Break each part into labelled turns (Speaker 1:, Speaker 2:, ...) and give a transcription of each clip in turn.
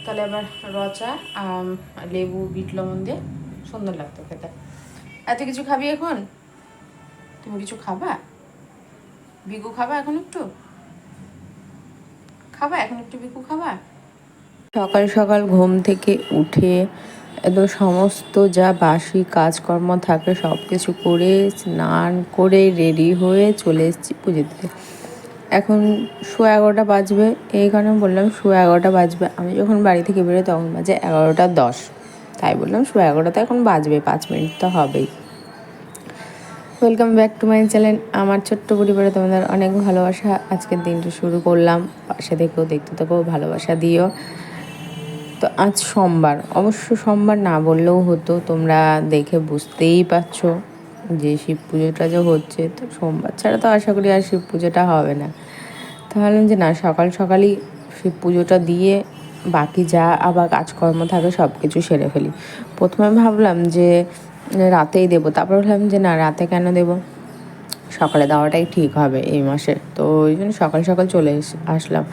Speaker 1: তাহলে আবার রচা লেবু বিট লবণ দিয়ে সুন্দর লাগতো খেতে। এত কিছু খাবি এখন? তুমি কিছু খাবা? বিকু খাবা এখন একটু? খাবা এখন একটু বিকু খাবা? সকাল সকাল ঘুম থেকে উঠে একদম সমস্ত যা বাসি কাজকর্ম থাকে সব কিছু করে স্নান করে রেডি হয়ে চলে এসেছি পুজো দিতে। এখন 11:15 বাজবে, এই কারণে বললাম 11:15 বাজবে। আমি যখন বাড়ি থেকে বেরোই তখন বাজে 11:10, তাই বললাম 11:15 এখন বাজবে, 5 মিনিট তো হবেই। Welcome back to my channel. আমার ছোট্ট পরিবারে তোমাদের অনেক ভালোবাসা। আজকের দিনটা শুরু করলাম, পাশে থেকেও দেখতে থাকো, ভালোবাসা দিও। তো আজ সোমবার, অবশ্য সোমবার না বললেও হতো, তোমরা দেখে বুঝতেই পারছো যে শিব পুজোটা যে হচ্ছে, তো সোমবার ছাড়া তো আশা করি আর শিব পুজোটা হবে না। তাহলে যে না, সকাল সকালই শিব পুজোটা দিয়ে বাকি যা আবার কাজকর্ম থাকে সব কিছু সেরে ফেলি। প্রথমে ভাবলাম যে রাতেই দেবো, তারপর ভাবলাম যে না, রাতে কেন দেবো, সকালে দেওয়াটাই ঠিক হবে এই মাসে। তো ওই জন্য সকাল সকাল চলে আসলাম।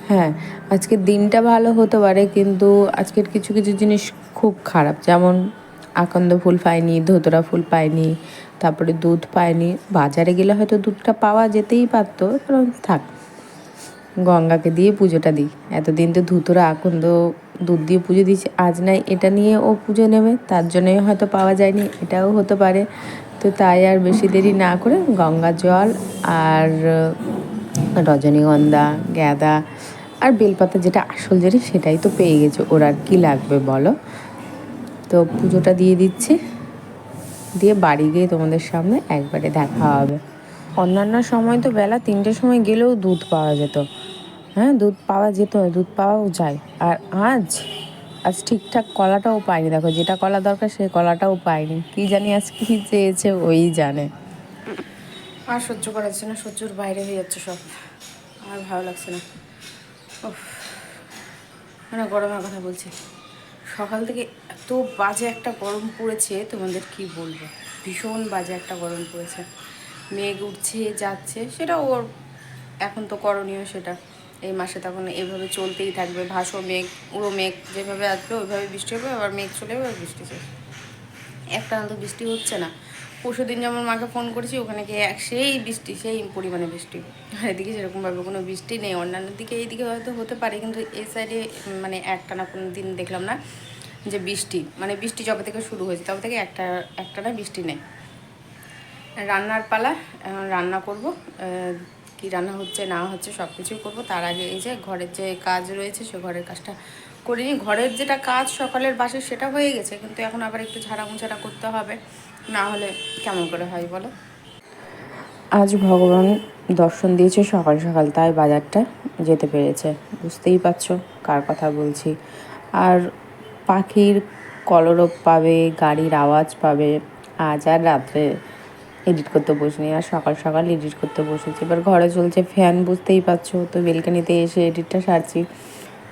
Speaker 1: হ্যাঁ, আজকের দিনটা ভালো হতে পারে, কিন্তু আজকের কিছু কিছু জিনিস খুব খারাপ, যেমন আকন্দ ফুল পাইনি, ধুতরা ফুল পাইনি, তারপরে দুধ পাইনি। বাজারে গেলে হয়তো দুধটা পাওয়া যেতেই পারতো, কারণ থাক, গঙ্গাকে দিয়ে পুজোটা দিই। এতদিন তো ধুতরা আকন্দ দুধ দিয়ে পুজো দিয়েছি, আজ নাই এটা নিয়ে ও পুজো নেবে, তার জন্যই হয়তো পাওয়া যায়নি, এটাও হতে পারে। তো তাই আর বেশি দেরি না করে গঙ্গা জল আর রজনীগন্ধা, গাঁদা আর বেলপাতা, যেটা আসল জিনিস সেটাই তো পেয়ে গেছে, ওর আর কী লাগবে বলো। তো পুজোটা দিয়ে দিচ্ছি, দিয়ে বাড়ি গিয়ে তোমাদের সামনে একবারে দেখা হবে। অন্যান্য সময় তো বেলা 3টের সময় গেলেও দুধ পাওয়া যেত। হ্যাঁ, দুধ পাওয়া যেত, দুধ পাওয়াও যায়। আর আজ আজ ঠিকঠাক কলাটাও পাইনি। দেখো, যেটা কলা দরকার সেই কলাটাও পাইনি। কি জানি আজ কী চেয়েছে ওই জানে। আর সহ্য করা যাচ্ছে না, সহ্যর বাইরে হয়ে যাচ্ছে সব, আর ভালো লাগছে না। মানে গরমের কথা বলছি, সকাল থেকে এত বাজে একটা গরম পড়েছে, তোমাদের কি বলবো, ভীষণ বাজে একটা গরম পড়েছে। মেঘ উঠছে যাচ্ছে, সেটা ওর এখন তো করণীয়, সেটা এই মাসে তখন এভাবে চলতেই থাকবে। ভাসো মেঘ, উড়ো মেঘ, যেভাবে আসবে ওইভাবে বৃষ্টি হবে, আবার মেঘ চলে যাবে, বৃষ্টি শেষ। একটা তো বৃষ্টি হচ্ছে না। পরশু দিন যেমন মাকে ফোন করেছি, ওখানে গিয়ে সেই বৃষ্টি, সেই পরিমাণে বৃষ্টি। আর এদিকে সেরকমভাবে কোনো বৃষ্টি নেই। অন্যান্য দিকে এইদিকে হয়তো হতে পারে, কিন্তু এই সাইডে মানে একটানা কোনো দিন দেখলাম না যে বৃষ্টি, মানে বৃষ্টি যবে থেকে শুরু হয়েছে তবে থেকে একটানা বৃষ্টি নেই। রান্নার পালা, রান্না করব। কি রান্না হচ্ছে না হচ্ছে সব কিছুই করবো। তার আগে এই যে ঘরের যে কাজ রয়েছে, সে ঘরের কাজটা করিনি। ঘরের যেটা কাজ সকালের বাসে সেটা হয়ে গেছে, কিন্তু এখন আবার একটু ঝাড়া মোছাটা করতে হবে, না হলে কেমন করে হয় বলো। আজ ভগবান দর্শন দিয়েছে সকাল সকাল, তাই বাজারটা যেতে পেরেছে। বুঝতেই পারছো কার কথা বলছি। আর পাখির কলরব পাবে, গাড়ির আওয়াজ পাবে। আজ আর রাত্রে এডিট করতে বসিনি, আর সকাল সকাল এডিট করতে বসেছি। এবার ঘরে চলছে ফ্যান, বুঝতেই পারছো, তো বেলকানিতে এসে এডিটটা সারছি।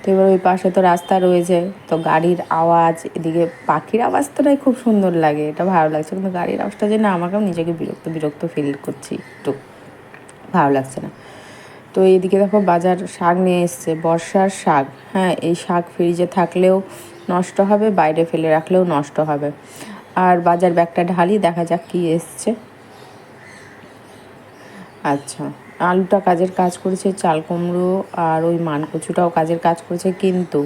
Speaker 1: তো এবার ওই পাশে তো রাস্তা রয়েছে, তো গাড়ির আওয়াজ, এদিকে পাখির আওয়াজ তো নাই, খুব সুন্দর লাগে, এটা ভালো লাগছে, কিন্তু গাড়ির আওয়াজটা যে না, আমাকেও নিজেকে বিরক্ত বিরক্ত ফিল করছি, একটু ভালো লাগছে না। তো এইদিকে দেখো বাজার শাক নিয়ে এসছে, বর্ষার শাক। হ্যাঁ, এই শাক ফ্রিজে থাকলেও নষ্ট হবে, বাইরে ফেলে রাখলেও নষ্ট হবে। আর বাজার ব্যাগটা ঢালি, দেখা যাক কি এসছে। আচ্ছা, আলুটা কাজের কাজ করেছে, চাল কুমড়ো আর ওই মানকচুটাও কাজের কাজ করেছে, কিন্তু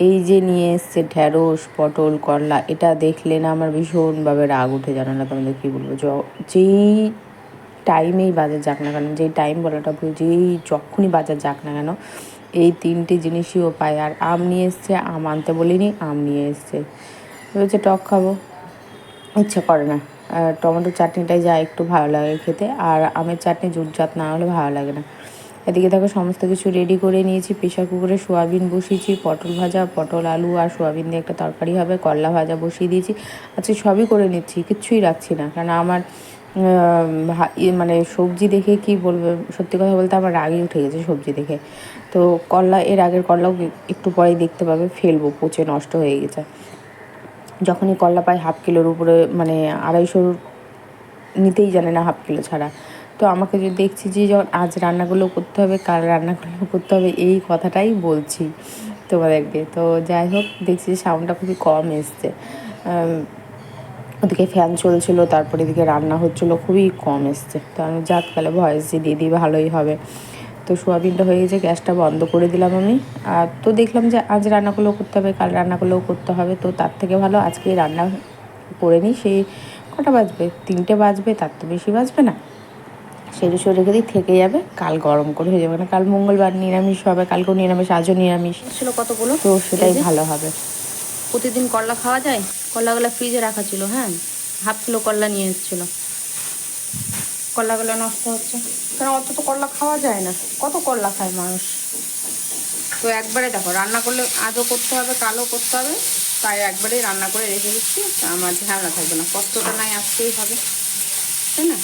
Speaker 1: এই যে নিয়ে এসছে ঢ্যাঁড়স, পটল, করলা, এটা দেখলে না আমার ভীষণভাবে রাগ উঠে, জানো না তোমাদের কী বলবো। যেই টাইমেই বাজার যাক না কেন, যেই টাইম বলাটা ভুল, যেই যখনই বাজার যাক না কেন, এই 3টে জিনিসই ও পায়। আর আম নিয়ে এসছে, আম আনতে বলিনি, আম নিয়ে এসছে। বলছে টক খাবো, ইচ্ছা করে না। আর টমেটোর চাটনিটাই যা একটু ভালো লাগে খেতে, আর আমের চাটনি জুটজাত না হলে ভালো লাগে না। এদিকে দেখো সমস্ত কিছু রেডি করে নিয়েছি। প্রেশার কুকারে সোয়াবিন বসিয়েছি, পটল ভাজা, পটল আলু আর সোয়াবিন দিয়ে একটা তরকারি হবে, করলা ভাজা বসিয়ে দিয়েছি। আচ্ছা, সবই করে নিচ্ছি, কিচ্ছুই রাখছি না, কারণ আমার মানে সবজি দেখে কি বলবো, সত্যি কথা বলতে আমার রাগই উঠে গেছে সবজি দেখে। তো করলা, এর আগের করলাও একটু পরেই দেখতে পাবে ফেলবো, পচে নষ্ট হয়ে গেছে। যখনই করলা পাই 1/2 কিলোর উপরে, মানে 250 নিতেই জানে না 1/2 কিলো ছাড়া। তো আমাকে যে দেখছি যে যখন আজ রান্নাগুলো করতে হবে, কাল রান্নাগুলো করতে হবে, এই কথাটাই বলছি। তোমাদেরকে। তো যাই হোক, দেখছি সাউন্ডটা খুবই কম এসছে। ওদিকে ফ্যান চলছিল, তারপরে এদিকে রান্না হচ্ছিলো, খুবই কম এসছে। তো আমি যাক তাহলে ভয়েস দিয়ে দিই, ভালোই হবে। তো সোয়াবিনটা হয়ে গেছে, গ্যাসটা বন্ধ করে দিলাম আমি। আর তো দেখলাম যে আজ রান্না করলেও করতে হবে, কাল রান্না করলেও করতে হবে, তো তার থেকে ভালো আজকে রান্না করে নিই। সেই কটা বাজবে, 3টে বাজবে, তার তো বেশি বাজবে না। সেটা সরে রেখে দিই, থেকে যাবে, কাল গরম করে হয়ে যাবে। না কাল মঙ্গলবার নিরামিষ হবে, কালকেও নিরামিষ, আজও নিরামিষ ছিল কতগুলো, তো সেটাই ভালো হবে। প্রতিদিন করলা খাওয়া যায়? করলাগুলো ফ্রিজে রাখা ছিল, হ্যাঁ, হাফ কিলো করলা নিয়ে এসেছিলো। করলাগুলো নষ্ট হচ্ছে, কারণ অত তো করলা খাওয়া যায় না, কত করলা খায় মানুষ। তো একবারে দেখো, রান্না করলে আজও করতে হবে, কালও করতে হবে, তাই একবারেই রান্না করে রেখে দিচ্ছি। আমার ঝামেলা থাকবে না, কষ্টটা নাই আসতেই হবে, তাই না?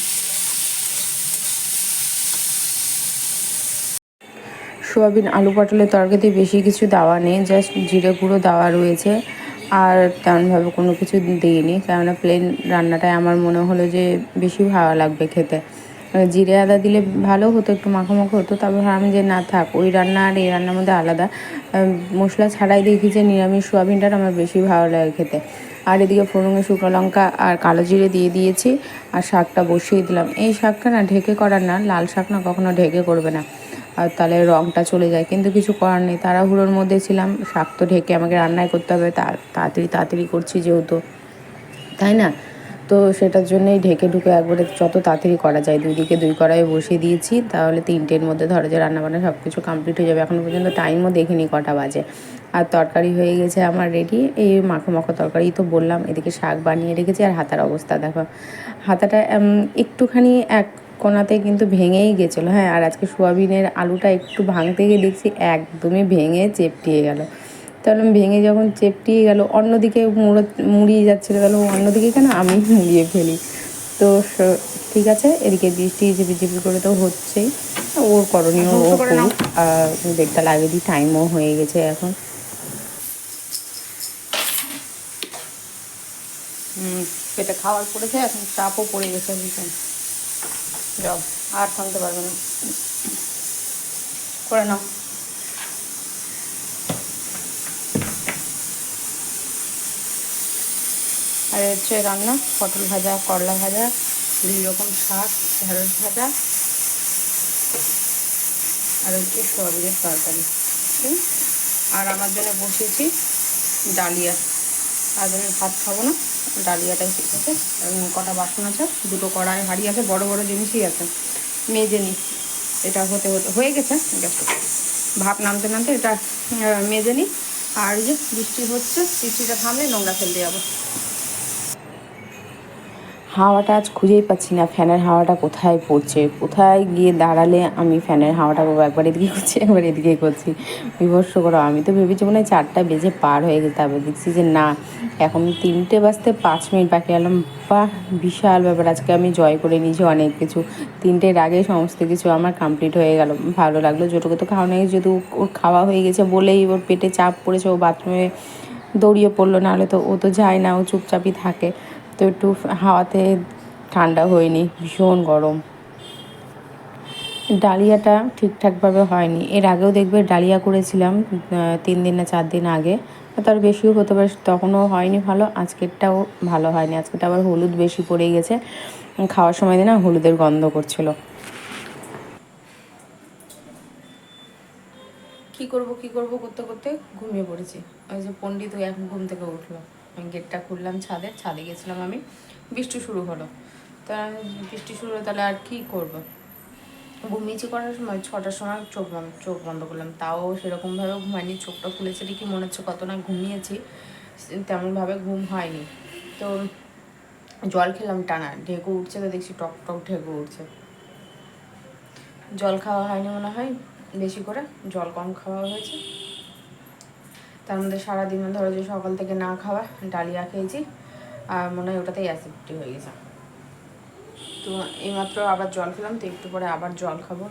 Speaker 1: সোয়াবিন আলু পটলের তরকারিতে বেশি কিছু দেওয়া নেই, জাস্ট জিরে গুঁড়ো দেওয়া রয়েছে, আর তেমনভাবে কোনো কিছু দিইনি। কেননা প্লেন রান্নাটায় আমার মনে হলো যে বেশি ভালো লাগবে খেতে। জিরে আদা দিলে ভালো হতো, একটু মাখো মাখো হতো। তারপর আমি যে না থাক, ওই রান্না আর এই রান্নার মধ্যে আলাদা। মশলা ছাড়াই দেখি যে নিরামিষ সোয়াবিনটা আমার বেশি ভালো লাগে খেতে। আর এদিকে ফোড়নে শুকনো লঙ্কা আর কালো জিরে দিয়ে দিয়েছি, আর শাকটা বসিয়ে দিলাম। এই শাকটা না ঢেকে করার না, লাল শাক না কখনো ঢেকে করবে না, আর তাহলে রঙটা চলে যায়। কিন্তু কিছু করার নেই, তাড়াহুড়োর মধ্যে ছিলাম, শাক তো ঢেকে আমাকে রান্নায় করতে হবে, তাড়াতাড়ি করছি যেহেতু, তাই না? তো সেটার জন্যই ঢেকে ঢুকে একবারে যত তাড়াতাড়ি করা যায় 2 দিকে 2 কড়াই বসিয়ে দিয়েছি। তাহলে 3টের মধ্যে ধরো যে রান্নাবান্না সব কিছু কমপ্লিট হয়ে যাবে। এখনও পর্যন্ত টাইমও দেখিনি কটা বাজে। আর তরকারি হয়ে গেছে আমার রেডি, এই মাখো মাখো তরকারি তো বললাম। এদিকে শাক বানিয়ে রেখেছি, আর হাতার অবস্থা দেখো, হাতাটা একটুখানি এক কোনাতে কিন্তু ভেঙেই গেছিলো, হ্যাঁ। আর আজকে সোয়াবিনের আলুটা একটু ভাঙতে গিয়ে দেখছি একদমই ভেঙে চেপটিয়ে গেল। তাহলে ভেঙে যখন চেপটিয়ে গেল, অন্যদিকে মুড়িয়ে যাচ্ছিলো, তাহলে অন্যদিকে কেন আমি মুড়িয়ে ফেলি। তো ঠিক আছে, এদিকে বৃষ্টি ঝিপি করে তো হচ্ছেই, ওর করণীয় ও করুক। দেড়টা লাগিয়ে দিই, টাইমও হয়ে গেছে এখন। পেটে খাবার পড়েছে, এখন চাপও পড়ে গেছে ভীষণ। যাও, আর থামতে পারবে না, করে নাও। আর হচ্ছে রান্না, পটল ভাজা, করলা ভাজা, 2 রকম শাক, ঢেঁড়স ভাজা, আর হচ্ছে সোয়াবিনের তরকারি। আর আমার জন্য বসিয়েছি ডালিয়া। আজ আমি ভাত খাবো না, ডালিয়াটাই ঠিক আছে। কটা বাসন আছে, 2 কড়াই হাঁড়ি আছে, বড় বড় জিনিসই আছে, মেজে নিই। এটা হয়ে গেছে, ভাত নামতে নামতে এটা মেজে নিই। আর যে বৃষ্টি হচ্ছে, বৃষ্টিটা থামলে নোংরা ফেলতে যাবো। হাওয়াটা আজ খুঁজেই পাচ্ছি না, ফ্যানের হাওয়াটা কোথায় পড়ছে, কোথায় গিয়ে দাঁড়ালে আমি ফ্যানের হাওয়াটা পাবো। একবার এদিকে করছি, একবার এদিকে করছি, বিভৎস করো। আমি তো ভেবেছি মনে হয় 4টা বেজে পার হয়ে গেছে, তারপর দেখছি যে না, এখন 3টে বাজতে 5 মিনিট বাকি। এলাম, বাহ, বিশাল ব্যাপার, আজকে আমি জয় করে নিয়েছি অনেক কিছু। 3টের আগে সমস্ত কিছু আমার কমপ্লিট হয়ে গেল, ভালো লাগলো। যেটুকু তো খাওয়া নেই, যেহেতু ওর খাওয়া হয়ে গেছে বলেই ওর পেটে চাপ পড়েছে, ও বাথরুমে দৌড়িয়ে পড়লো, নাহলে তো ও তো যায় না, ও চুপচাপই থাকে। তো একটু হাওয়াতে ঠান্ডা হয়নি, ভীষণ গরম। ডালিয়াটা ঠিকঠাকভাবে হয়নি, এর আগেও দেখবে ডালিয়া করেছিলাম 3 দিন না 4 দিন আগে, তার বেশিও হতে পারে, তখনও হয়নি ভালো। আজকেরটাও ভালো হয়নি, আজকেরটা আবার হলুদ বেশি পড়ে গেছে, খাওয়ার সময় না হলুদের গন্ধ করছিল। কি করব করতে করতে ঘুমিয়ে পড়েছি। ওই যে পণ্ডিত ওই এখন ঘুম থেকে উঠলো, আমি গেটটা খুললাম, ছাদে গেছিলাম আমি, বৃষ্টি শুরু হলো। তা বৃষ্টি শুরু হলো, তাহলে আর কি করব। ঘুমিয়েছি করার সময় 6টার সময় চোখ বন্ধ করলাম, তাও সেরকমভাবে ঘুমায়নি। চোখটা খুলেছে কি মনে হচ্ছে কত না ঘুমিয়েছি, তেমনভাবে ঘুম হয়নি। তো জল খেলাম টানা, ঢেকু উঠছে, তো দেখছি টক টক ঢেকু উঠছে। জল খাওয়া হয়নি মনে হয়, বেশি করে জল কম খাওয়া হয়েছে। তার মধ্যে সারাদিন ধরো যে সকাল থেকে না খাওয়া, ডালিয়া খেয়েছি, আর মনে হয় ওটাতেই অ্যাসিডিটি হয়ে গেছে। তো এইমাত্র আবার জল খেলাম, তো একটু পরে আবার জল খাবো।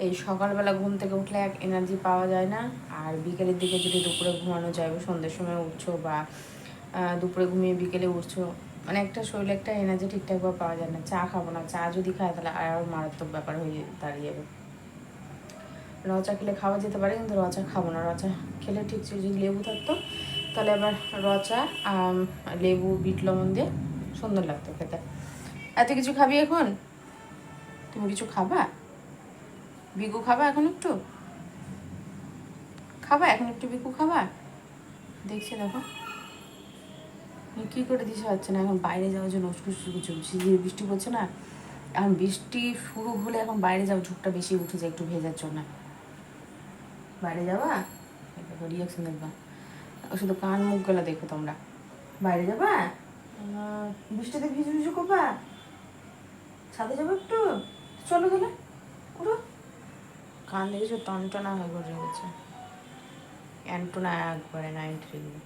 Speaker 1: এই সকালবেলা ঘুম থেকে উঠলে এক এনার্জি পাওয়া যায় না, আর বিকেলের দিকে যদি দুপুরে ঘুমানো যায়, সন্ধ্যের সময় উঠছো বা দুপুরে ঘুমিয়ে বিকেলে উঠছো, মানে একটা শরীরে একটা এনার্জি ঠিকঠাকভাবে পাওয়া যায় না। চা খাবো না, চা যদি খায় তাহলে আরও মারাত্মক ব্যাপার হয়ে দাঁড়িয়ে যাবে। রচা খেলে খাওয়া যেতে পারে, কিন্তু রচা খাবো না। রচা খেলে ঠিক ছিল যদি লেবু থাকতো, তাহলে আবার রচা লেবু বিট লবণ দিয়ে সুন্দর লাগতো খেতে। এত কিছু খাবি এখন? তুমি কিছু খাবা? বিকু খাবা এখন একটু? খাবা এখন একটু বিকু খাবা? দেখছি দেখো কী করে দিশা হচ্ছে না। এখন বাইরে যাওয়ার জন্য বৃষ্টি পড়ছে না, এখন বৃষ্টি শুরু হলে এখন বাইরে যাওয়ার ঝোঁকটা বেশি উঠে যায় একটু ভেজার জন্য। বাইরে যাবা? রিয়াকশন দেখবা, শুধু কান মুখগুলো দেখো তোমরা। বাইরে যাবা? বৃষ্টিতে ভিজু ভিজু করবা? ছাদে যাবো একটু? চলো গেলে উঠো। কান দেখেছো টনটনা হয়ে গড়ে গেছে, অ্যান্টোনা একবারে 90 ডিগ্রি।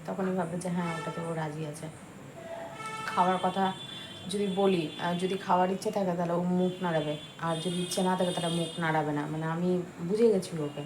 Speaker 1: তখনই ভাববে যে হ্যাঁ ওটাতে ও রাজি আছে। খাওয়ার কথা যদি বলি, যদি খাওয়ার ইচ্ছে থাকে তাহলে ও মুখ নাড়াবে, আর যদি ইচ্ছে না থাকে তাহলে মুখ নাড়াবে না। মানে আমি বুঝে গেছি ওকে।